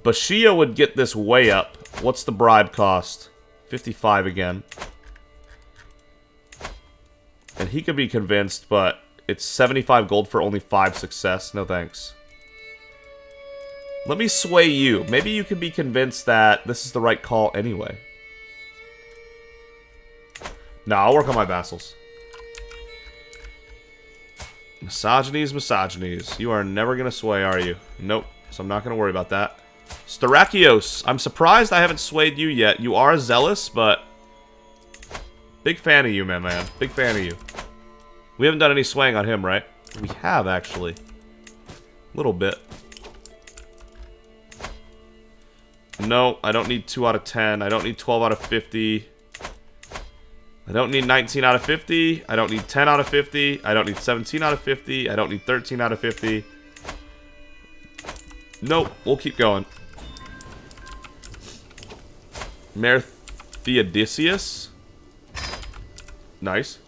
Bashia would get this way up. What's the bribe cost? 55 again. And he could be convinced, but it's 75 gold for only 5 success. No thanks. Let me sway you. Maybe you can be convinced that this is the right call anyway. No, I'll work on my vassals. Misogynies, misogynies. You are never going to sway, are you? Nope. So I'm not going to worry about that. Starakios. I'm surprised I haven't swayed you yet. You are zealous, but... Big fan of you, man. Big fan of you. We haven't done any swaying on him, right? We have, actually. A little bit. No, I don't need 2 out of 10. I don't need 12 out of 50. I don't need 19 out of 50. I don't need 10 out of 50. I don't need 17 out of 50. I don't need 13 out of 50. Nope, we'll keep going. Mayor Theodosius. Nice.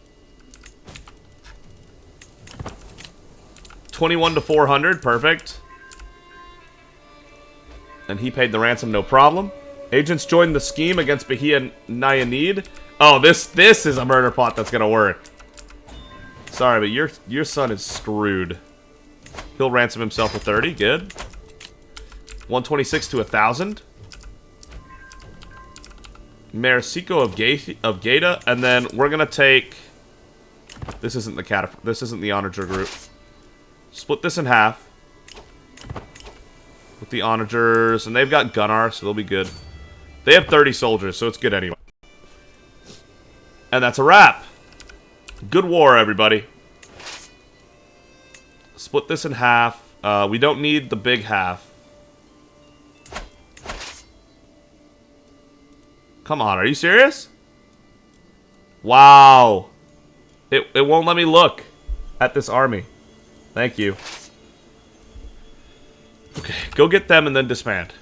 21 to 400, perfect. And he paid the ransom, no problem. Agents joined the scheme against Bahia Nyanid. Oh, this is a murder plot that's gonna work. Sorry, but your son is screwed. He'll ransom himself for 30, good. 126 to 1,000. Maricico of Geta, and then we're gonna take. This isn't the onager group. Split this in half with the onagers, and they've got Gunnar, so they'll be good. They have 30 soldiers, so it's good anyway. And that's a wrap. Good war, everybody. Split this in half. We don't need the big half. Come on, are you serious? Wow. It won't let me look at this army. Thank you. Okay, go get them and then disband.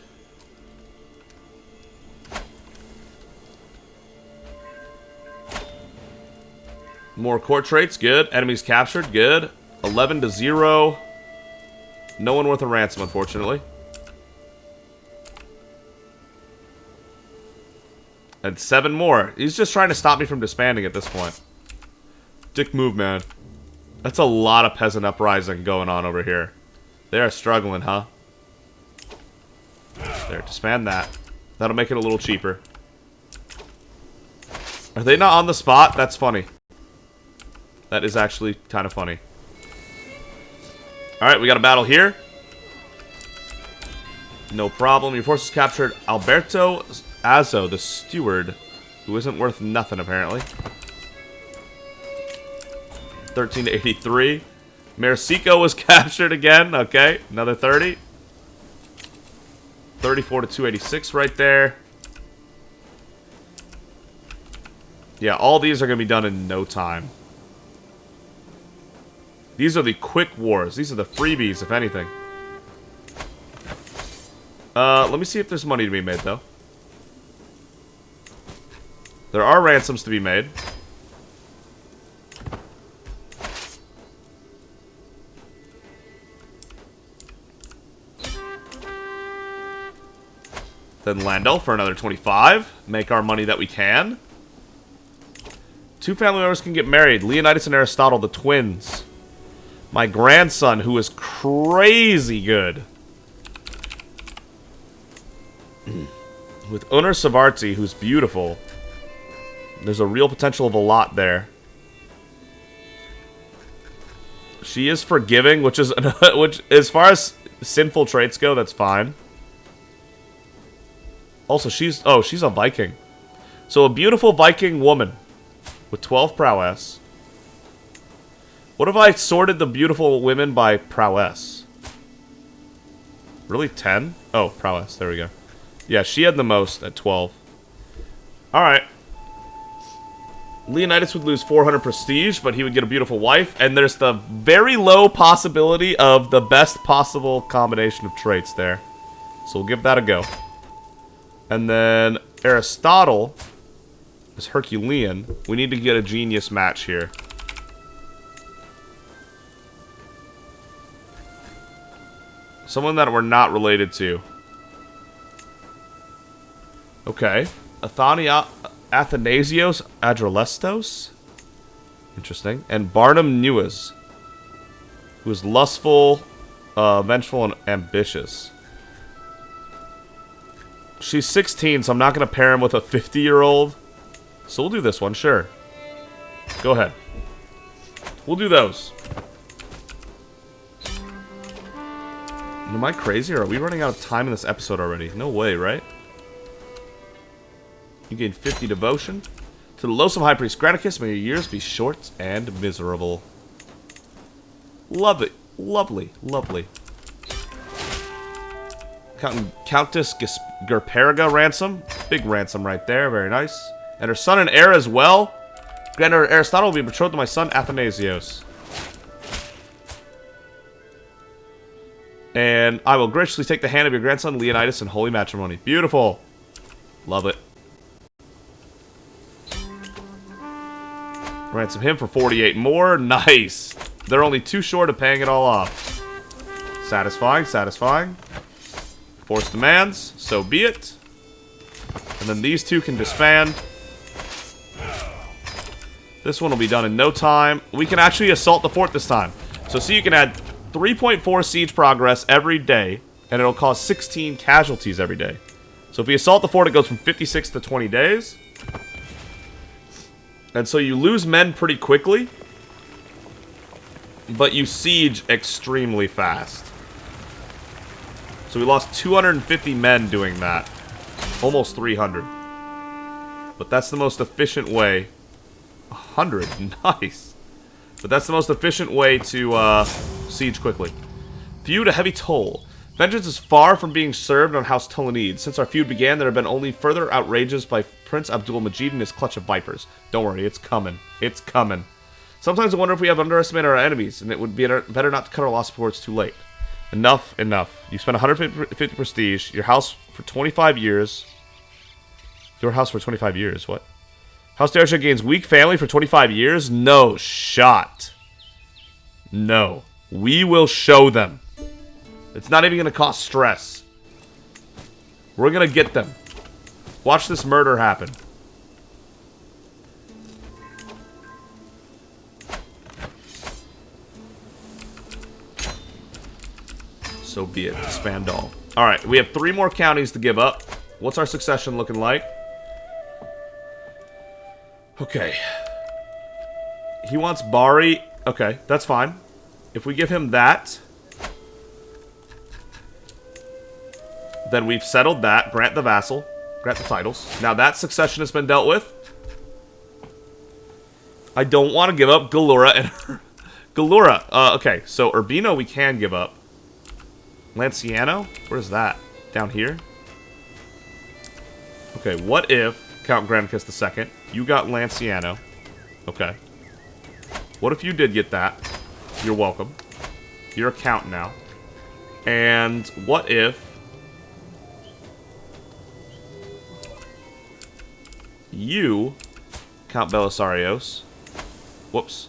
More court traits, good. Enemies captured, good. 11 to 0. No one worth a ransom, unfortunately. And 7 more. He's just trying to stop me from disbanding at this point. Dick move, man. That's a lot of peasant uprising going on over here. They are struggling, huh? There, disband that. That'll make it a little cheaper. Are they not on the spot? That's funny. That is actually kind of funny. Alright, we got a battle here. No problem. Your forces captured Alberto Azzo, the steward, who isn't worth nothing, apparently. 13 to 83. Maricico was captured again. Okay, another 30. 34 to 286 right there. Yeah, all these are going to be done in no time. These are the quick wars. These are the freebies, if anything. Let me see if there's money to be made, though. There are ransoms to be made. Then Landel for another 25. Make our money that we can. 2 family members can get married. Leonidas and Aristotle, the twins. My grandson, who is crazy good. With Unar Savartzi, who's beautiful. There's a real potential of a lot there. She is forgiving, which is which, as far as sinful traits go, that's fine. Also, she's a Viking. So a beautiful Viking woman with 12 prowess. What if I sorted the beautiful women by prowess? Really, 10? Oh, prowess. There we go. Yeah, she had the most at 12. Alright. Leonidas would lose 400 prestige, but he would get a beautiful wife. And there's the very low possibility of the best possible combination of traits there. So we'll give that a go. And then Aristotle is Herculean. We need to get a genius match here. Someone that we're not related to. Okay. Athanasios Adrolestos. Interesting. And Barnum Nuas, who is lustful, vengeful, and ambitious. She's 16, so I'm not going to pair him with a 50-year-old. So we'll do this one, sure. Go ahead. We'll do those. Am I crazy, or are we running out of time in this episode already? No way, right? You gain 50 devotion. To the loathsome High Priest Granicus, may your years be short and miserable. Love it. Lovely. Lovely. Countess Gerperiga ransom. Big ransom right there. Very nice. And her son and heir as well. Grandeur Aristotle will be betrothed to my son Athanasios. And I will graciously take the hand of your grandson Leonidas in holy matrimony. Beautiful. Love it. Ransom him for 48 more. Nice. They're only too short of paying it all off. Satisfying, satisfying. Forced demands. So be it. And then these two can disband. This one will be done in no time. We can actually assault the fort this time. So see, you can add 3.4 siege progress every day, and it'll cause 16 casualties every day. So if we assault the fort, it goes from 56 to 20 days. And so you lose men pretty quickly, but you siege extremely fast. So we lost 250 men doing that. Almost 300. But that's the most efficient way. 100, nice. But that's the most efficient way to siege quickly. Feud, a heavy toll. Vengeance is far from being served on House Tulunid. Since our feud began, there have been only further outrages by Prince Abdul Majid and his clutch of vipers. Don't worry, it's coming. It's coming. Sometimes I wonder if we have underestimated our enemies, and it would be better not to cut our loss before it's too late. Enough, enough. You spent 150 prestige, your house for 25 years. Your house for 25 years, what? House Argead gains weak family for 25 years? No shot. No. We will show them. It's not even going to cost stress. We're going to get them. Watch this murder happen. So be it. Expand all. Alright, we have 3 more counties to give up. What's our succession looking like? Okay. He wants Bari. Okay, that's fine. If we give him that, then we've settled that. Grant the vassal. Grant the titles. Now that succession has been dealt with. I don't want to give up Galura and Galura. Okay, so Urbino we can give up. Lanciano? Where's that? Down here? Okay, what if Count Granicus II, you got Lanciano. Okay. What if you did get that? You're welcome. You're a count now. And what if you, Count Belisarios, whoops,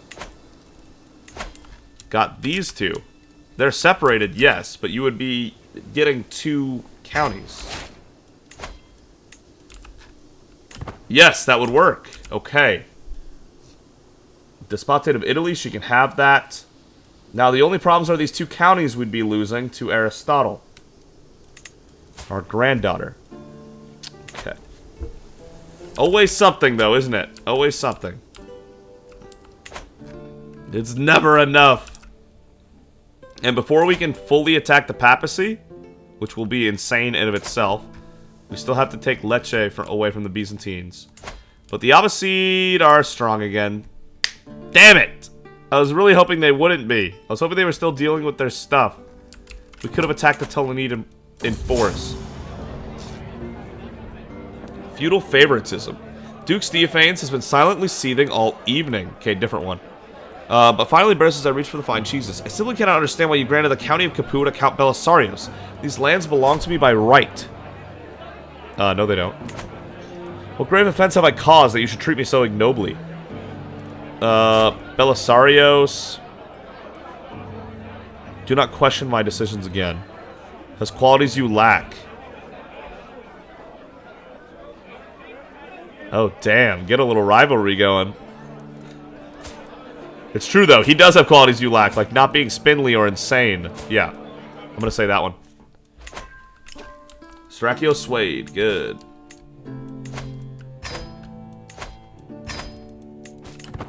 got these two. They're separated, yes, but you would be getting 2 counties. Yes, that would work. Okay. Despotate of Italy, she can have that. Now, the only problems are these 2 counties we'd be losing to Aristotle. Our granddaughter. Okay. Always something, though, isn't it? Always something. It's never enough. And before we can fully attack the Papacy, which will be insane in of itself, we still have to take Lecce away from the Byzantines. But the Abbasid are strong again. Damn it! I was really hoping they wouldn't be. I was hoping they were still dealing with their stuff. We could have attacked the Tulunid in force. Feudal favoritism. Duke Steophanes has been silently seething all evening. Okay, different one. But finally bursts as I reach for the fine cheeses. I simply cannot understand why you granted the county of Caputa to Count Belisarius. These lands belong to me by right. No they don't. What grave offense have I caused that you should treat me so ignobly? Belisarius. Do not question my decisions again. Has qualities you lack. Oh, damn. Get a little rivalry going. It's true, though. He does have qualities you lack, like not being spindly or insane. Yeah. I'm gonna say that one. Srachio Swade. Good.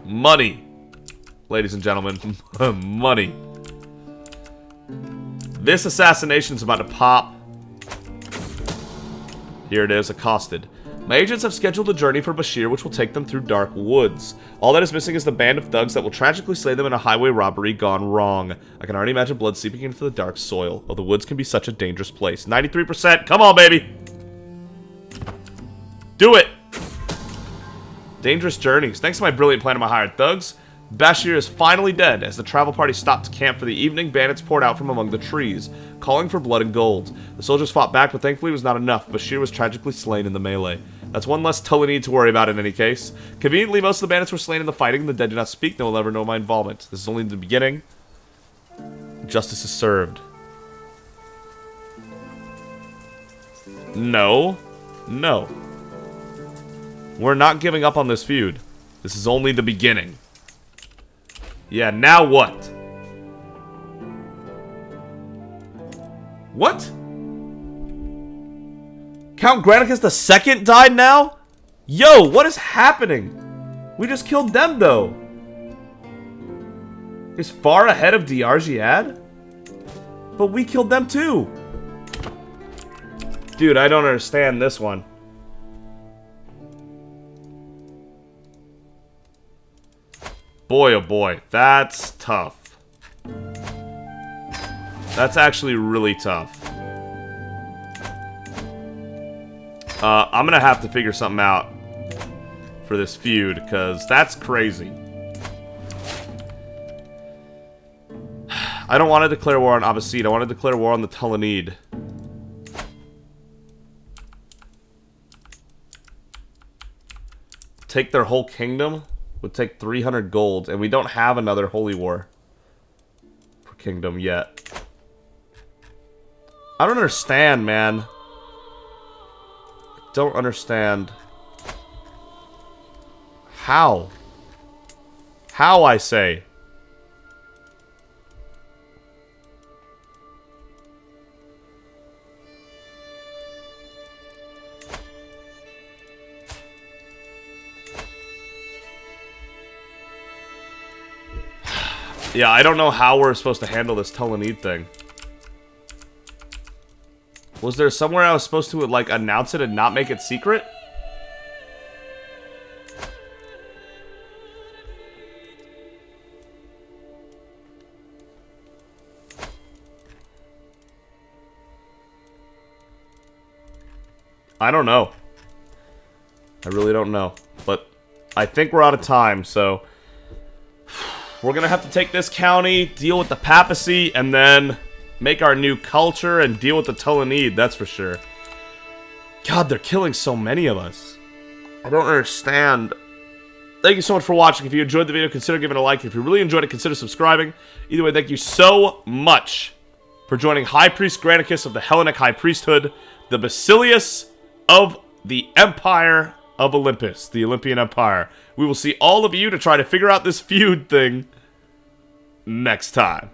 Money. Ladies and gentlemen. Money. This assassination is about to pop. Here it is, accosted. My agents have scheduled a journey for Bashir, which will take them through dark woods. All that is missing is the band of thugs that will tragically slay them in a highway robbery gone wrong. I can already imagine blood seeping into the dark soil. Oh, the woods can be such a dangerous place. 93%. Come on, baby. Do it. Dangerous journeys. Thanks to my brilliant plan of my hired thugs, Bashir is finally dead. As the travel party stopped to camp for the evening, bandits poured out from among the trees, calling for blood and gold. The soldiers fought back, but thankfully it was not enough. Bashir was tragically slain in the melee. That's one less Tulunid to worry about in any case. Conveniently, most of the bandits were slain in the fighting. The dead do not speak. No one will ever know my involvement. This is only the beginning. Justice is served. No. No. We're not giving up on this feud. This is only the beginning. Yeah, now what? What? Count Granicus II died now? Yo, what is happening? We just killed them, though. Is far ahead of the Argead? But we killed them, too. Dude, I don't understand this one. Boy, oh boy, that's tough. That's actually really tough. I'm gonna have to figure something out for this feud, because that's crazy. I don't want to declare war on Abbasid. I want to declare war on the Tulunid. Take their whole kingdom would take 300 gold, and we don't have another holy war for kingdom yet. I don't understand, man. I don't understand. How? How, I say? Yeah, I don't know how we're supposed to handle this Tulunid thing. Was there somewhere I was supposed to, like, announce it and not make it secret? I don't know. I really don't know. But I think we're out of time, so we're gonna have to take this county, deal with the Papacy, and then make our new culture and deal with the Tulunid, that's for sure. God, they're killing so many of us. I don't understand. Thank you so much for watching. If you enjoyed the video, consider giving it a like. If you really enjoyed it, consider subscribing. Either way, thank you so much for joining High Priest Granicus of the Hellenic High Priesthood, the Basilius of the Empire, of Olympus, the Olympian Empire. We will see all of you to try to figure out this feud thing next time.